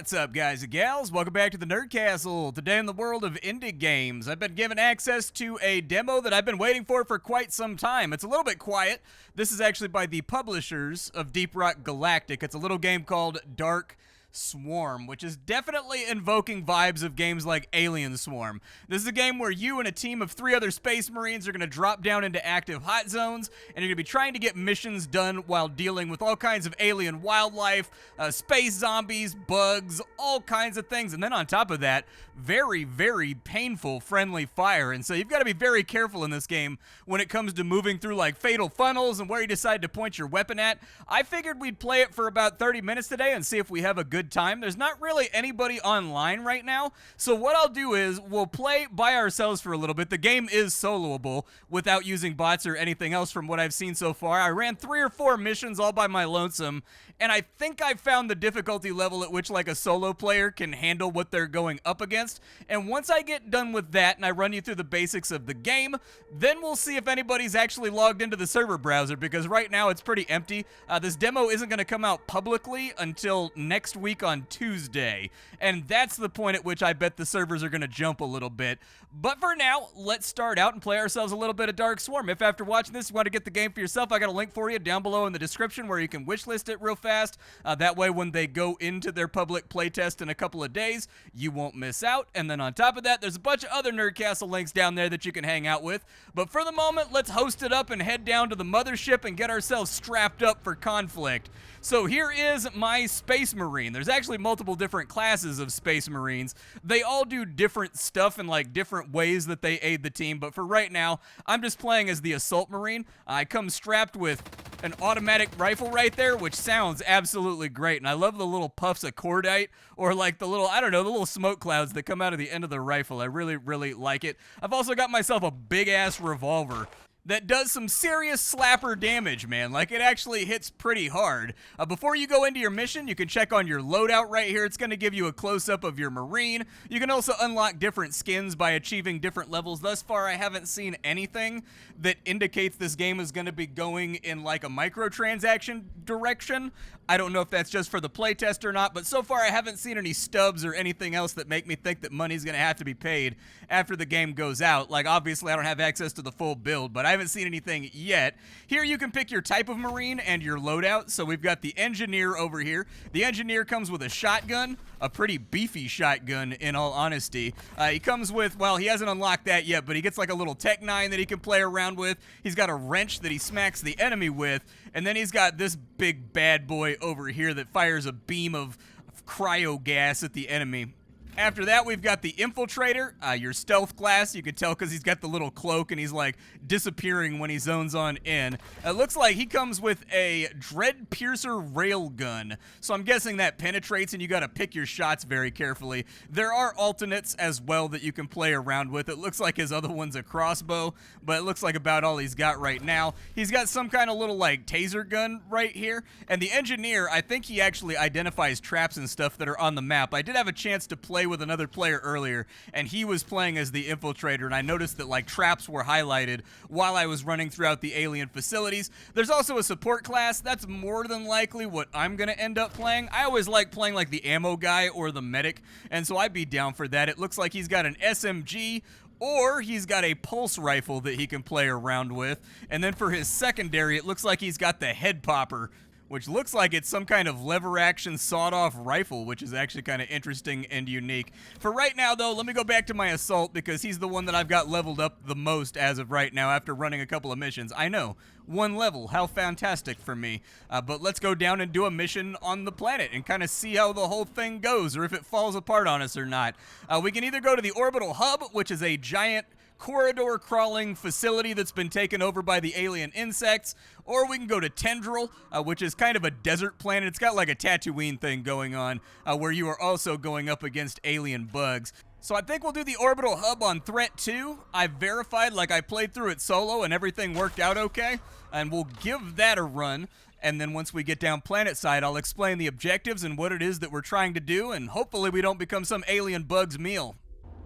What's up, guys and gals? Welcome back to the Nerd Castle. Today in the world of indie games, I've been given access to a demo that I've been waiting for quite some time. It's a little bit quiet. This is actually by the publishers of Deep Rock Galactic. It's a little game called DarkSwarm, which is definitely invoking vibes of games like Alien Swarm. This is a game where you and a team of 3 other space marines are going to drop down into active hot zones, and you're going to be trying to get missions done while dealing with all kinds of alien wildlife, space zombies, bugs, all kinds of things. And then on top of that, very, very painful friendly fire. And so you've got to be very careful in this game when it comes to moving through like fatal funnels and where you decide to point your weapon at. I figured we'd play it for about 30 minutes today and see if we have a good time. There's not really anybody online right now, so what I'll do is we'll play by ourselves for a little bit. The game is soloable without using bots or anything else from what I've seen so far. I ran 3 or 4 missions all by my lonesome, and I think I found the difficulty level at which like a solo player can handle what they're going up against. And once I get done with that and I run you through the basics of the game, then we'll see if anybody's actually logged into the server browser, because right now it's pretty empty. This demo isn't going to come out publicly until next week on Tuesday, and that's the point at which I bet the servers are going to jump a little bit. But for now, let's start out and play ourselves a little bit of DarkSwarm. If after watching this you want to get the game for yourself, I got a link for you down below in the description where you can wishlist it real fast. That way when they go into their public playtest in a couple of days, you won't miss out. And then on top of that, there's a bunch of other Nerd Castle links down there that you can hang out with. But for the moment, let's host it up and head down to the mothership and get ourselves strapped up for conflict. So here is my Space Marine. There's actually multiple different classes of Space Marines. They all do different stuff in like different ways that they aid the team, but for right now, I'm just playing as the Assault Marine. I come strapped with an automatic rifle right there, which sounds absolutely great, and I love the little puffs of cordite, or like the little, I don't know, the little smoke clouds that come out of the end of the rifle. I really, really like it. I've also got myself a big-ass revolver that does some serious slapper damage, man. Like, it actually hits pretty hard. Before you go into your mission, you can check on your loadout right here. It's going to give you a close-up of your Marine. You can also unlock different skins by achieving different levels. Thus far, I haven't seen anything that indicates this game is going to be going in, like, a microtransaction direction. I don't know if that's just for the playtest or not, but so far I haven't seen any stubs or anything else that make me think that money's going to have to be paid after the game goes out. Like, obviously, I don't have access to the full build, but I haven't seen anything yet. Here you can pick your type of Marine and your loadout. So we've got the Engineer over here. The Engineer comes with a shotgun, a pretty beefy shotgun in all honesty. He comes with, well, he hasn't unlocked that yet, but he gets like a little Tech 9 that he can play around with. He's got a wrench that he smacks the enemy with, and then he's got this big bad boy over here that fires a beam of cryo gas at the enemy. After that, we've got the Infiltrator, your stealth class. You can tell because he's got the little cloak and he's like disappearing when he zones on in. It looks like he comes with a Dread Piercer railgun, so I'm guessing that penetrates and you got to pick your shots very carefully. There are alternates as well that you can play around with. It looks like his other one's a crossbow, but it looks like about all he's got right now. He's got some kind of little like taser gun right here, and the Engineer, I think he actually identifies traps and stuff that are on the map. I did have a chance to play with another player earlier, and he was playing as the Infiltrator, and I noticed that like traps were highlighted while I was running throughout the alien facilities. There's also a support class. That's more than likely what I'm gonna end up playing. I always like playing like the ammo guy or the medic, and so I'd be down for that. It looks like he's got an SMG, or he's got a pulse rifle that he can play around with. And then for his secondary, it looks like he's got the head popper, which looks like it's some kind of lever-action sawed-off rifle, which is actually kind of interesting and unique. For right now, though, let me go back to my Assault, because he's the one that I've got leveled up the most as of right now after running a couple of missions. I know, 1 level, how fantastic for me. But let's go down and do a mission on the planet and kind of see how the whole thing goes, or if it falls apart on us or not. We can either go to the Orbital Hub, which is a giant corridor-crawling facility that's been taken over by the alien insects, or we can go to Tendraal, which is kind of a desert planet. It's got like a Tatooine thing going on, where you are also going up against alien bugs. So I think we'll do the Orbital Hub on Threat 2. I've verified, like I played through it solo and everything worked out okay, and we'll give that a run. And then once we get down planet side, I'll explain the objectives and what it is that we're trying to do, and hopefully we don't become some alien bug's meal.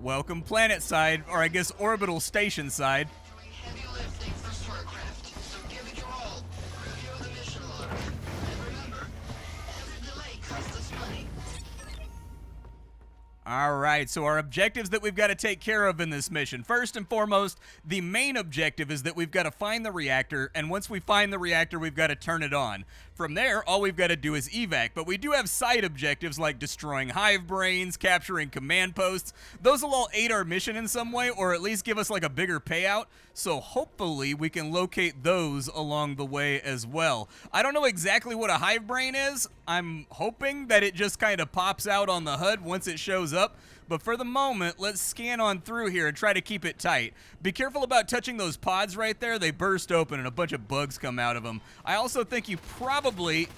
Welcome planet side, or I guess orbital station side. Heavy lifting for Starcraft, so give it your all. Review the mission log. And remember, every delay costs us money. All right, so our objectives that we've got to take care of in this mission. First and foremost, the main objective is that we've got to find the reactor, and once we find the reactor, we've got to turn it on. From there, all we've got to do is evac, but we do have side objectives like destroying hive brains, capturing command posts. Those will all aid our mission in some way, or at least give us like a bigger payout, so hopefully we can locate those along the way as well. I don't know exactly what a hive brain is. I'm hoping that it just kind of pops out on the HUD once it shows up. But for the moment, let's scan on through here and try to keep it tight. Be careful about touching those pods right there. They burst open and a bunch of bugs come out of them. I also think you probably...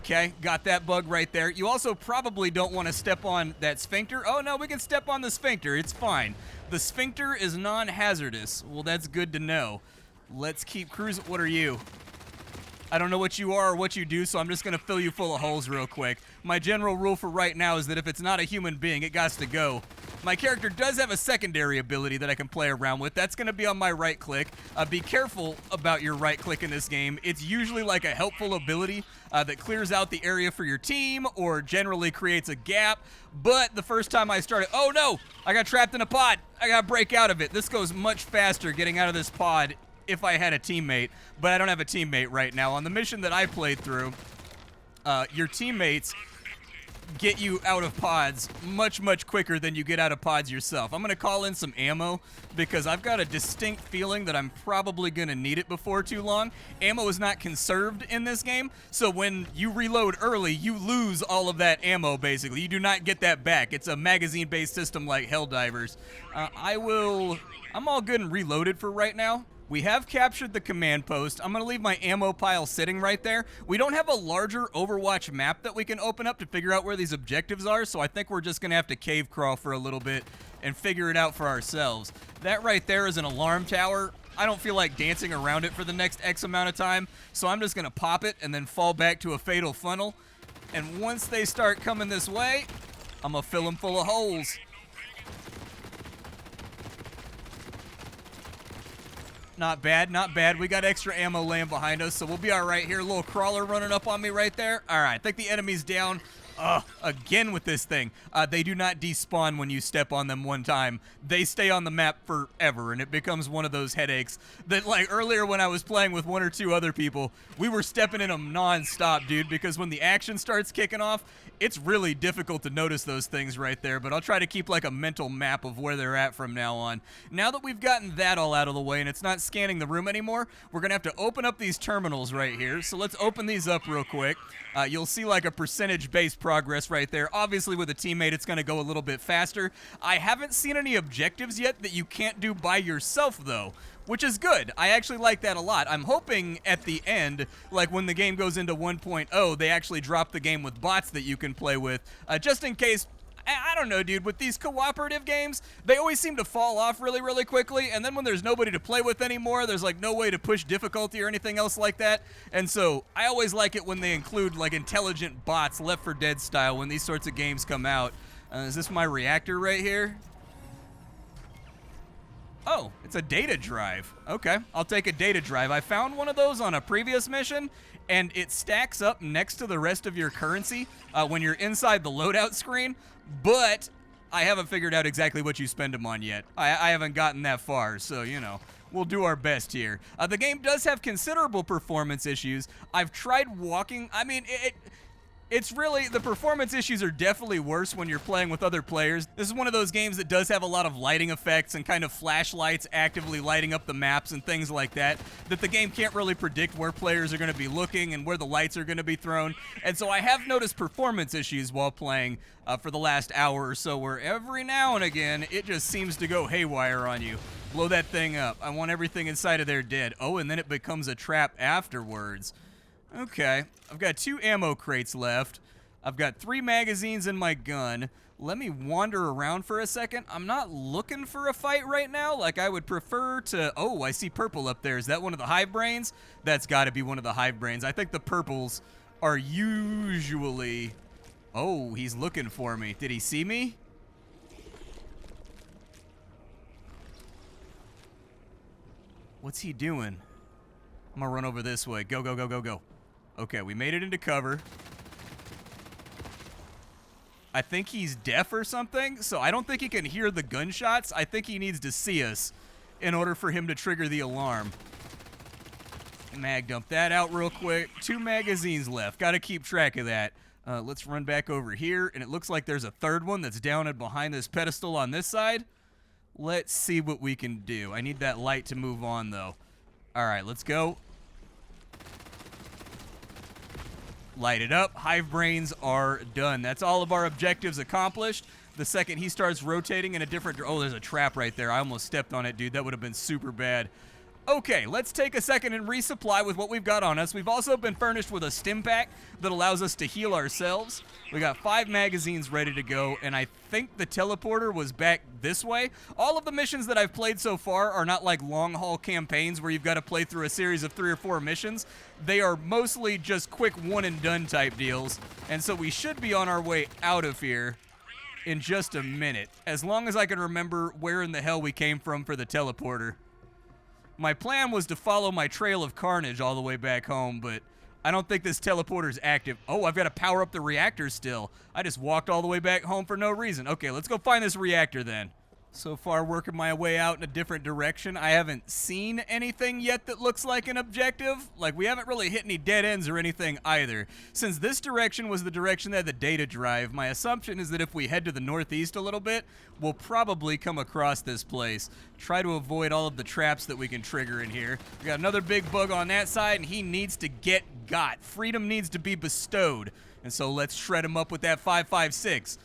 Okay, got that bug right there. You also probably don't want to step on that sphincter. Oh, no, we can step on the sphincter. It's fine. The sphincter is non-hazardous. Well, that's good to know. Let's keep cruising. What are you? I don't know what you are or what you do, so I'm just going to fill you full of holes real quick. My general rule for right now is that if it's not a human being, it gots to go. My character does have a secondary ability that I can play around with. That's going to be on my right click. Be careful about your right click in this game. It's usually like a helpful ability that clears out the area for your team or generally creates a gap. But the first time I started, oh no, I got trapped in a pod. I got to break out of it. This goes much faster getting out of this pod if I had a teammate, but I don't have a teammate right now. On the mission that I played through, your teammates get you out of pods much quicker than you get out of pods yourself. I'm going to call in some ammo because I've got a distinct feeling that I'm probably going to need it before too long. Ammo is not conserved in this game, so when you reload early, you lose all of that ammo, basically. You do not get that back. It's a magazine-based system like Helldivers. I'm all good and reloaded for right now. We have captured the command post. I'm going to leave my ammo pile sitting right there. We don't have a larger Overwatch map that we can open up to figure out where these objectives are, so I think we're just going to have to cave crawl for a little bit and figure it out for ourselves. That right there is an alarm tower. I don't feel like dancing around it for the next X amount of time, so I'm just going to pop it and then fall back to a fatal funnel. And once they start coming this way, I'm going to fill them full of holes. Not bad, not bad. We got extra ammo laying behind us, so we'll be all right here. A little crawler running up on me right there. All right, I think the enemy's down. Again with this thing. They do not despawn when you step on them one time. They stay on the map forever, and it becomes one of those headaches that, like, earlier when I was playing with one or two other people, we were stepping in them non-stop, dude, because when the action starts kicking off, it's really difficult to notice those things right there, but I'll try to keep, like, a mental map of where they're at from now on. Now that we've gotten that all out of the way and it's not scanning the room anymore, we're going to have to open up these terminals right here. So let's open these up real quick. You'll see, like, a percentage-based progress right there. Obviously, with a teammate, it's going to go a little bit faster. I haven't seen any objectives yet that you can't do by yourself, though, which is good. I actually like that a lot. I'm hoping at the end, like when the game goes into 1.0, they actually drop the game with bots that you can play with, just in case. I don't know, dude. With these cooperative games, they always seem to fall off really quickly, and then when there's nobody to play with anymore, there's like no way to push difficulty or anything else like that. And so I always like it when they include like intelligent bots, Left 4 Dead style, when these sorts of games come out. Is this my reactor right here? Oh, it's a data drive. Okay, I'll take a data drive. I found one of those on a previous mission, and it stacks up next to the rest of your currency when you're inside the loadout screen, but I haven't figured out exactly what you spend them on yet. I haven't gotten that far, so, you know, we'll do our best here. The game does have considerable performance issues. I've tried walking. I mean, it's really, the performance issues are definitely worse when you're playing with other players. This is one of those games that does have a lot of lighting effects and kind of flashlights actively lighting up the maps and things like that the game can't really predict where players are going to be looking and where the lights are going to be thrown. And so I have noticed performance issues while playing for the last hour or so, where every now and again it just seems to go haywire on you. Blow that thing up. I want everything inside of there dead. Oh, and then it becomes a trap afterwards. Okay, I've got 2 ammo crates left. I've got 3 magazines in my gun. Let me wander around for a second. I'm not looking for a fight right now. Like, I would prefer to... Oh, I see purple up there. Is that one of the hive brains? That's got to be one of the hive brains. I think the purples are usually... Oh, he's looking for me. Did he see me? What's he doing? I'm gonna run over this way. Go. Okay, we made it into cover. I think he's deaf or something, so I don't think he can hear the gunshots. I think he needs to see us in order for him to trigger the alarm. Mag dump that out real quick. 2 magazines left. Got to keep track of that. Let's run back over here, and it looks like there's a third one that's down and behind this pedestal on this side. Let's see what we can do. I need that light to move on, though. All right, let's go. Light it up. Hive brains are done. That's all of our objectives accomplished. The second he starts rotating in a different... Oh, there's a trap right there. I almost stepped on it, dude. That would have been super bad. Okay, let's take a second and resupply with what we've got on us. We've also been furnished with a stim pack that allows us to heal ourselves. We got 5 magazines ready to go, and I think the teleporter was back this way. All of the missions that I've played so far are not like long-haul campaigns where you've got to play through a series of 3 or 4 missions. They are mostly just quick one-and-done type deals, and so we should be on our way out of here in just a minute, as long as I can remember where in the hell we came from for the teleporter. My plan was to follow my trail of carnage all the way back home, but I don't think this teleporter's active. Oh, I've got to power up the reactor still. I just walked all the way back home for no reason. Okay, let's go find this reactor then. So far, working my way out in a different direction. I haven't seen anything yet that looks like an objective. Like, we haven't really hit any dead ends or anything either. Since this direction was the direction that had the data drive, my assumption is that if we head to the northeast a little bit, we'll probably come across this place. Try to avoid all of the traps that we can trigger in here. We got another big bug on that side, and he needs to get got. Freedom needs to be bestowed. And so let's shred him up with that 5.56.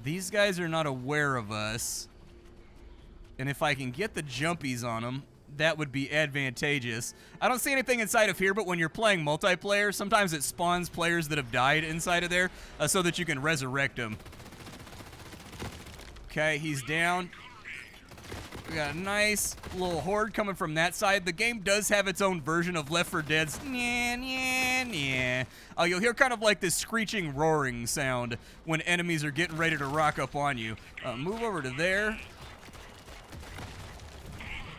These guys are not aware of us. And if I can get the jumpies on them, that would be advantageous. I don't see anything inside of here, but when you're playing multiplayer, sometimes it spawns players that have died inside of there so that you can resurrect them. Okay, he's down. We got a nice little horde coming from that side. The game does have its own version of Left 4 Dead's nyeh, nyeh, nyeh. Oh, you'll hear kind of like this screeching, roaring sound when enemies are getting ready to rock up on you. Move over to there.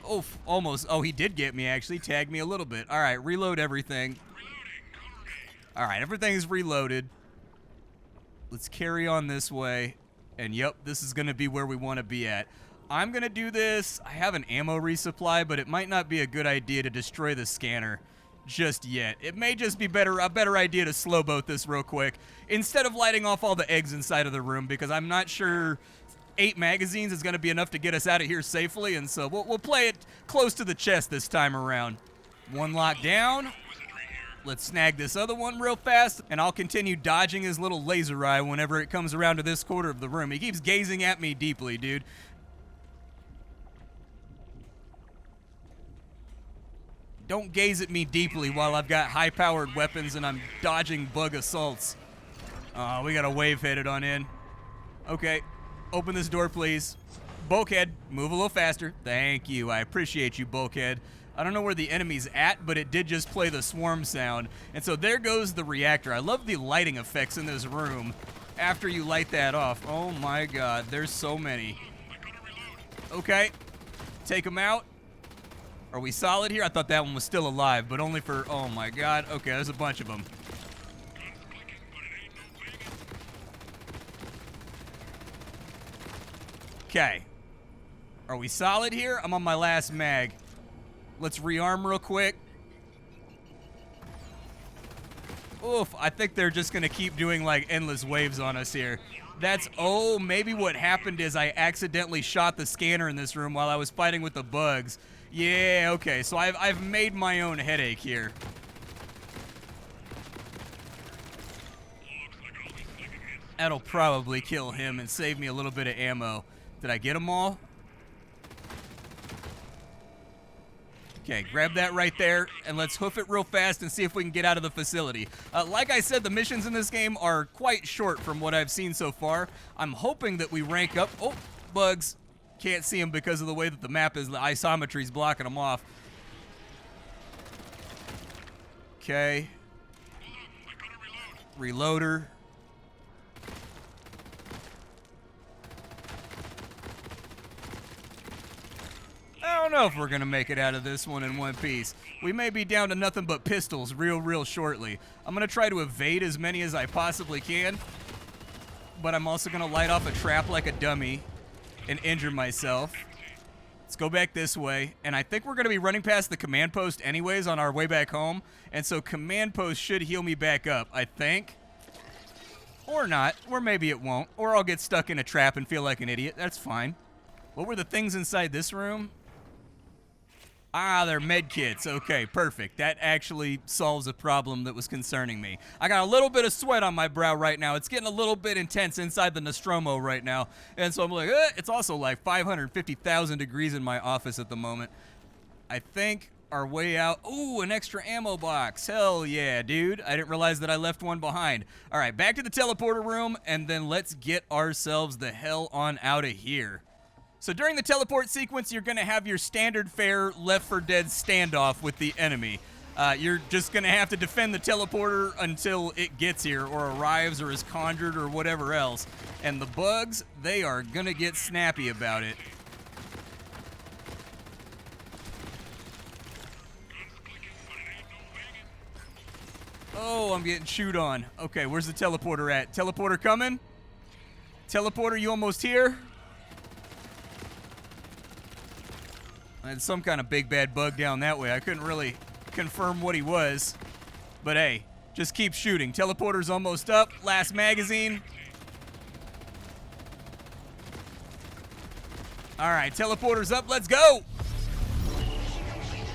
Oh, almost. Oh, he did get me, actually. Tagged me a little bit. All right, reload everything. All right, everything's reloaded. Let's carry on this way. And, yep, this is going to be where we want to be at. I'm going to do this. I have an ammo resupply, but it might not be a good idea to destroy the scanner just yet. It may just be a better idea to slow boat this real quick instead of lighting off all the eggs inside of the room, because I'm not sure 8 magazines is going to be enough to get us out of here safely, and so we'll play it close to the chest this time around. One lock down. Let's snag this other one real fast, and I'll continue dodging his little laser eye whenever it comes around to this quarter of the room. He keeps gazing at me deeply, dude. Don't gaze at me deeply while I've got high-powered weapons and I'm dodging bug assaults. We got a wave headed on in. Okay. Open this door, please. Bulkhead, move a little faster. Thank you. I appreciate you, Bulkhead. I don't know where the enemy's at, but it did just play the swarm sound. And so there goes the reactor. I love the lighting effects in this room after you light that off. Oh, my God. There's so many. Okay. Take them out. Are we solid here? I thought that one was still alive, but only for... Oh, my God. Okay, there's a bunch of them. Okay. Are we solid here? I'm on my last mag. Let's rearm real quick. Oof, I think they're just going to keep doing like endless waves on us here. That's, oh, maybe what happened is I accidentally shot the scanner in this room while I was fighting with the bugs. Yeah, okay, so I've made my own headache here. That'll probably kill him and save me a little bit of ammo. Did I get them all? Okay, grab that right there, and let's hoof it real fast and see if we can get out of the facility. Like I said, the missions in this game are quite short from what I've seen so far. I'm hoping that we rank up. Oh, bugs. Can't see them because of the way that the map is. The isometry's blocking them off. Okay. Reloader. I don't know if we're going to make it out of this one in one piece. We may be down to nothing but pistols real shortly. I'm going to try to evade as many as I possibly can. but I'm also going to light off a trap like a dummy and injure myself. Let's go back this way, and I think we're going to be running past the command post anyways on our way back home, and so command post should heal me back up, I think. Or not, or maybe it won't, or I'll get stuck in a trap and feel like an idiot. That's fine. What were the things inside this room? Ah, they're med kits. Okay, perfect. That actually solves a problem that was concerning me. I got a little bit of sweat on my brow right now. It's getting a little bit intense inside the Nostromo right now. And so I'm like, it's also like 550,000 degrees in my office at the moment. I think our way out. Ooh, an extra ammo box. Hell yeah, dude. I didn't realize that I left one behind. All right, back to the teleporter room, and then let's get ourselves the hell on out of here. So during the teleport sequence, you're going to have your standard fare Left 4 Dead standoff with the enemy. You're just going to have to defend the teleporter until it gets here or arrives or is conjured or whatever else. And the bugs, they are going to get snappy about it. Oh, I'm getting chewed on. Okay, where's the teleporter at? Teleporter coming? Teleporter, you almost here? I had some kind of big bad bug down that way. I couldn't really confirm what he was. But hey, just keep shooting. Teleporter's almost up. Last magazine. All right, teleporter's up. Let's go. Mission completed.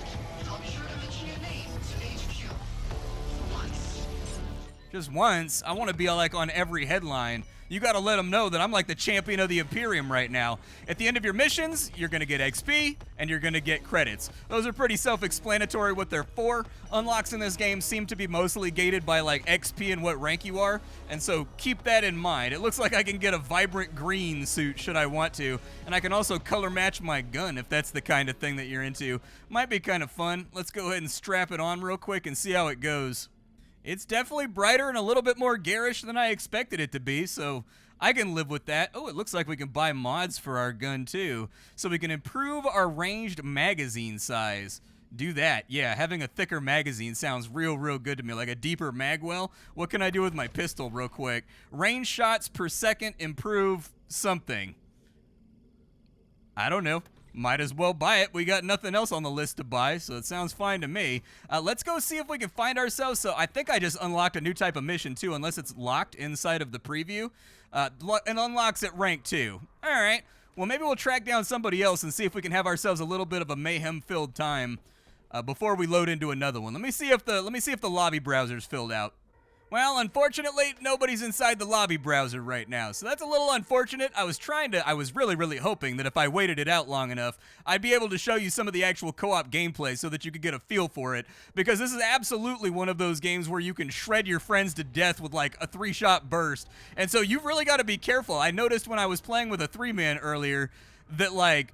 I'll be sure to mention your name to HQ. Once. Just once. I want to be like on every headline. You got to let them know that I'm like the champion of the Imperium right now. At the end of your missions, you're going to get XP and you're going to get credits. Those are pretty self-explanatory what they're for. Unlocks in this game seem to be mostly gated by like XP and what rank you are, and so keep that in mind. It looks like I can get a vibrant green suit should I want to, and I can also color match my gun if that's the kind of thing that you're into. Might be kind of fun. Let's go ahead and strap it on real quick and see how it goes. It's definitely brighter and a little bit more garish than I expected it to be, so I can live with that. Oh, it looks like we can buy mods for our gun too, so we can improve our ranged magazine size. Do that. Yeah, having a thicker magazine sounds real good to me, like a deeper magwell. What can I do with my pistol real quick? Range shots per second improve something. I don't know. Might as well buy it. We got nothing else on the list to buy, so it sounds fine to me. Let's go see if we can find ourselves. So I think I just unlocked a new type of mission too, unless it's locked inside of the preview. And unlocks at rank 2. All right. Well, maybe we'll track down somebody else and see if we can have ourselves a little bit of a mayhem-filled time before we load into another one. Let me see if the lobby browser's filled out. Well, unfortunately, nobody's inside the lobby browser right now, so that's a little unfortunate. I was really hoping that if I waited it out long enough, I'd be able to show you some of the actual co-op gameplay so that you could get a feel for it, because this is absolutely one of those games where you can shred your friends to death with like a 3-shot burst, and so you've really got to be careful. I noticed when I was playing with a 3-man earlier that like,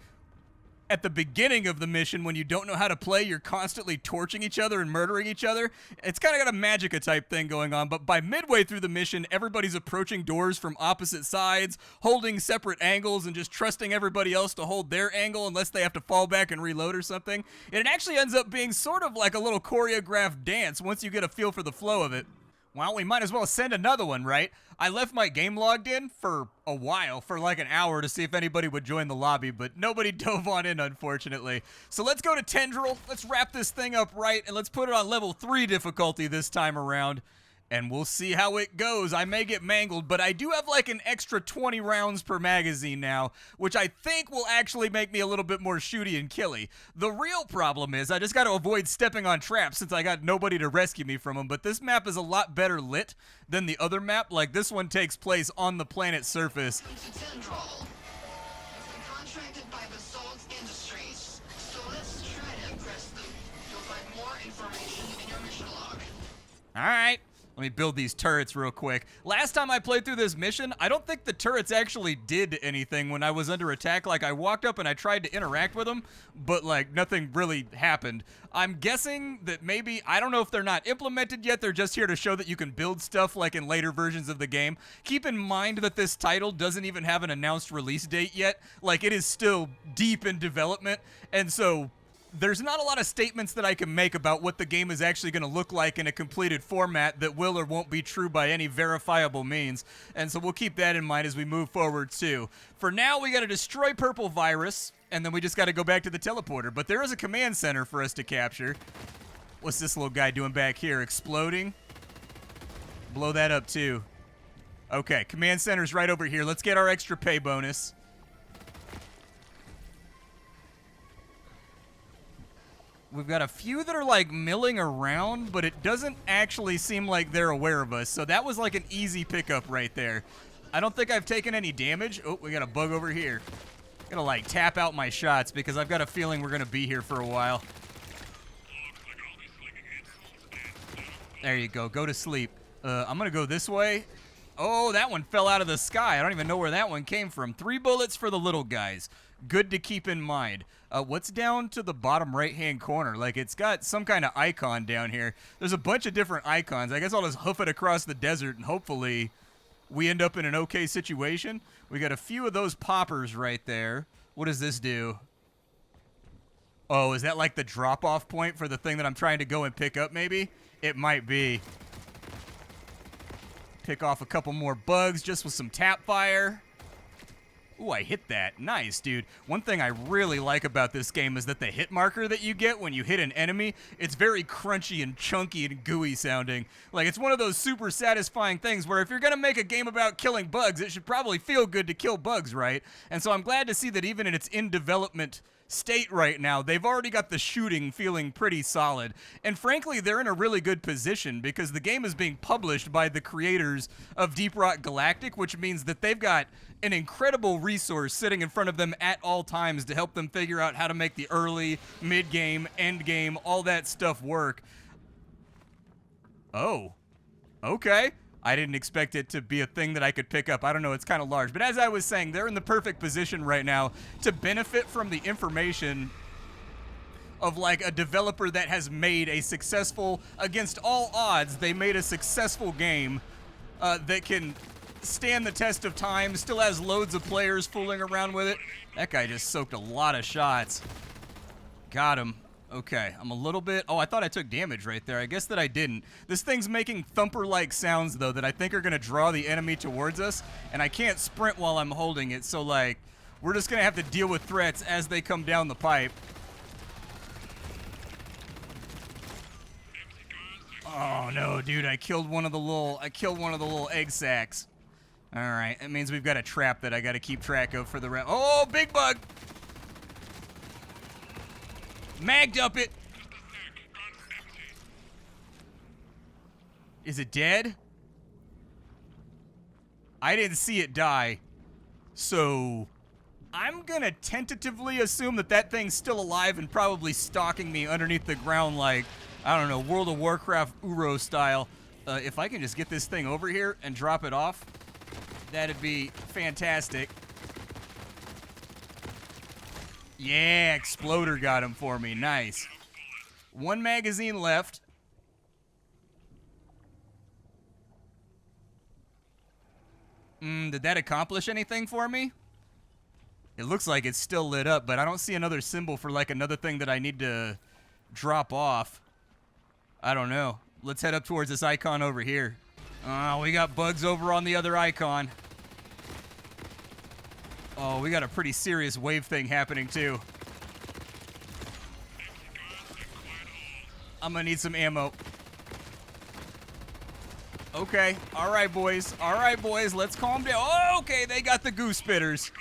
at the beginning of the mission, when you don't know how to play, you're constantly torching each other and murdering each other. It's kind of got a Magicka type thing going on, but by midway through the mission, everybody's approaching doors from opposite sides, holding separate angles, and just trusting everybody else to hold their angle unless they have to fall back and reload or something. And it actually ends up being sort of like a little choreographed dance once you get a feel for the flow of it. Well, we might as well send another one, right? I left my game logged in for a while, for like an hour, to see if anybody would join the lobby, but nobody dove on in, unfortunately. So let's go to Tendraal, let's wrap this thing up right, and let's put it on level 3 difficulty this time around, and we'll see how it goes. I may get mangled, but I do have like an extra 20 rounds per magazine now, which I think will actually make me a little bit more shooty and killy. The real problem is I just got to avoid stepping on traps since I got nobody to rescue me from them, but this map is a lot better lit than the other map. Like, this one takes place on the planet's surface. Welcome to Tendraal. You've been contracted by Basalt Industries, so let's try to impress them. You'll find more information in your mission log. All right. Let me build these turrets real quick. Last time I played through this mission, I don't think the turrets actually did anything when I was under attack. Like, I walked up and I tried to interact with them, but like nothing really happened. I'm guessing that maybe, I don't know if they're not implemented yet, they're just here to show that you can build stuff like in later versions of the game. Keep in mind that this title doesn't even have an announced release date yet. Like, it is still deep in development, and so there's not a lot of statements that I can make about what the game is actually going to look like in a completed format that will or won't be true by any verifiable means. And so we'll keep that in mind as we move forward too. For now, we got to destroy Purple Virus, and then we just got to go back to the teleporter. But there is a command center for us to capture. What's this little guy doing back here? Exploding? Blow that up too. Okay, command center's right over here. Let's get our extra pay bonus. We've got a few that are like milling around, but it doesn't actually seem like they're aware of us. So that was like an easy pickup right there. I don't think I've taken any damage. Oh, we got a bug over here. Gonna like tap out my shots because I've got a feeling we're gonna be here for a while. There you go. Go to sleep. I'm gonna go this way. Oh, that one fell out of the sky. I don't even know where that one came from. 3 bullets for the little guys. Good to keep in mind. What's down to the bottom right-hand corner? Like, it's got some kind of icon down here. There's a bunch of different icons. I guess I'll just hoof it across the desert, and hopefully we end up in an okay situation. We got a few of those poppers right there. What does this do? Oh, is that like the drop-off point for the thing that I'm trying to go and pick up, maybe? It might be. Pick off a couple more bugs just with some tap fire. Ooh, I hit that. Nice, dude. One thing I really like about this game is that the hit marker that you get when you hit an enemy, it's very crunchy and chunky and gooey sounding. Like, it's one of those super satisfying things where if you're going to make a game about killing bugs, it should probably feel good to kill bugs, right? And so I'm glad to see that even in its in-development state right now, they've already got the shooting feeling pretty solid. And frankly, they're in a really good position because the game is being published by the creators of Deep Rock Galactic, which means that they've got an incredible resource sitting in front of them at all times to help them figure out how to make the early, mid-game, end-game, all that stuff work. Oh, okay. I didn't expect it to be a thing that I could pick up. I don't know, it's kind of large. But as I was saying, they're in the perfect position right now to benefit from the information of like a developer that has made a successful, against all odds, they made a successful game that can stand the test of time, still has loads of players fooling around with it. That guy just soaked a lot of shots. Got him. Okay, I'm a little bit... Oh, I thought I took damage right there. I guess that I didn't. This thing's making thumper-like sounds, though, that I think are going to draw the enemy towards us, and I can't sprint while I'm holding it, so, like, we're just going to have to deal with threats as they come down the pipe. Oh, no, dude, I killed one of the little egg sacs. All right, that means we've got a trap that I got to keep track of for the round. Oh, big bug! Magged up it. Is it dead? I didn't see it die. So I'm gonna tentatively assume that that thing's still alive and probably stalking me underneath the ground like, I don't know, World of Warcraft Uro style. If I can just get this thing over here and drop it off, that'd be fantastic. Yeah, Exploder got him for me. Nice. 1 magazine left. Did that accomplish anything for me? It looks like it's still lit up, but I don't see another symbol for like another thing that I need to drop off. I don't know. Let's head up towards this icon over here. We got bugs over on the other icon. Oh, we got a pretty serious wave thing happening, too. I'm gonna need some ammo. Okay. All right, boys. All right, boys. Let's calm down. Oh, okay. They got the goose spitters.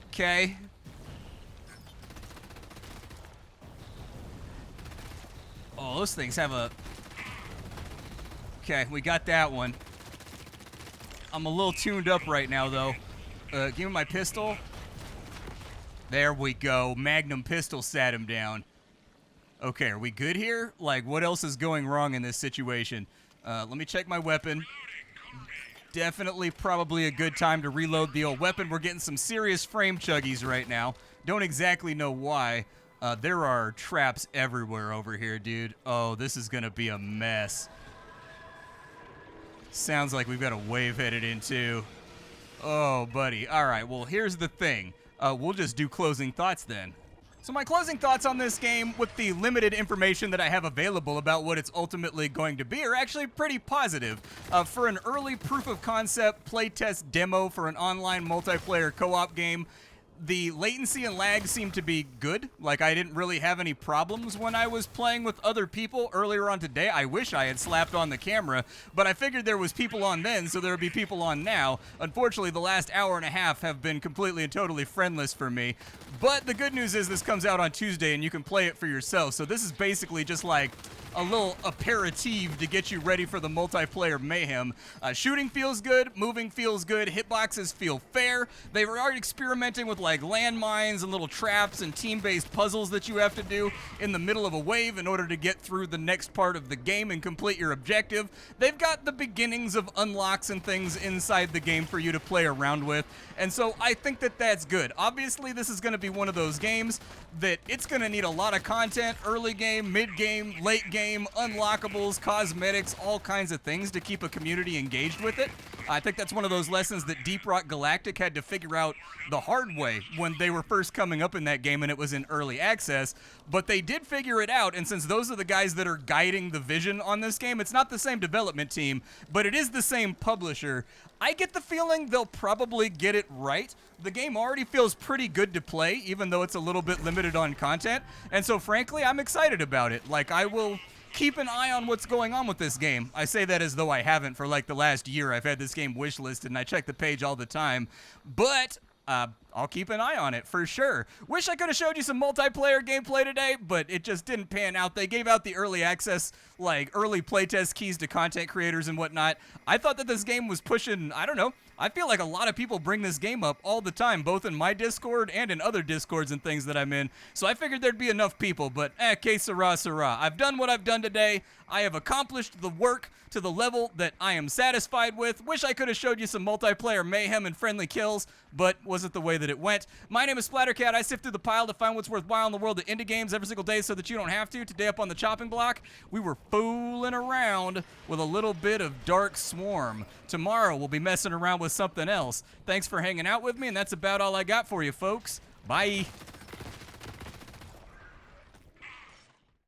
Okay. Oh, those things have a... Okay, we got that one. I'm a little tuned up right now, though. Give me my pistol. There we go. Magnum pistol sat him down. Okay, are we good here? Like, what else is going wrong in this situation? Let me check my weapon. Definitely probably a good time to reload the old weapon. We're getting some serious frame chuggies right now. Don't exactly know why. There are traps everywhere over here, dude. Oh, this is going to be a mess. Sounds like we've got a wave headed in, too. Oh, buddy. All right, well, here's the thing. We'll just do closing thoughts then. So my closing thoughts on this game, with the limited information that I have available about what it's ultimately going to be, are actually pretty positive. For an early proof of concept playtest demo for an online multiplayer co-op game, the latency and lag seemed to be good. Like, I didn't really have any problems when I was playing with other people earlier on today. I wish I had slapped on the camera, but I figured there was people on then, so there would be people on now. Unfortunately, the last hour and a half have been completely and totally friendless for me. But the good news is this comes out on Tuesday, and you can play it for yourself. So this is basically just like a little aperitif to get you ready for the multiplayer mayhem. Shooting feels good, moving feels good, hitboxes feel fair. They were already experimenting with like landmines and little traps and team-based puzzles that you have to do in the middle of a wave in order to get through the next part of the game and complete your objective. They've got the beginnings of unlocks and things inside the game for you to play around with, and so I think that that's good. Obviously, this is going to be one of those games that it's going to need a lot of content, early game, mid game, late game, unlockables, cosmetics, all kinds of things to keep a community engaged with it. I think that's one of those lessons that Deep Rock Galactic had to figure out the hard way when they were first coming up in that game and it was in early access, but they did figure it out, and since those are the guys that are guiding the vision on this game, it's not the same development team, but it is the same publisher. I get the feeling they'll probably get it right. The game already feels pretty good to play, even though it's a little bit limited on content, and so frankly, I'm excited about it. Like, I will keep an eye on what's going on with this game. I say that as though I haven't for like the last year. I've had this game wishlisted and I check the page all the time, but I'll keep an eye on it for sure. Wish I could have showed you some multiplayer gameplay today, but it just didn't pan out. They gave out the early access, like early playtest keys to content creators and whatnot. I thought that this game was pushing, I don't know, I feel like a lot of people bring this game up all the time, both in my Discord and in other Discords and things that I'm in. So I figured there'd be enough people, but que sera, sera. I've done what I've done today. I have accomplished the work to the level that I am satisfied with. Wish I could have showed you some multiplayer mayhem and friendly kills, but wasn't the way that it went. My name is Splattercat. I sift through the pile to find what's worthwhile in the world of indie games every single day so that you don't have to. Today up on the chopping block, we were fooling around with a little bit of DarkSwarm. Tomorrow we'll be messing around with something else. Thanks for hanging out with me, and that's about all I got for you, folks. Bye.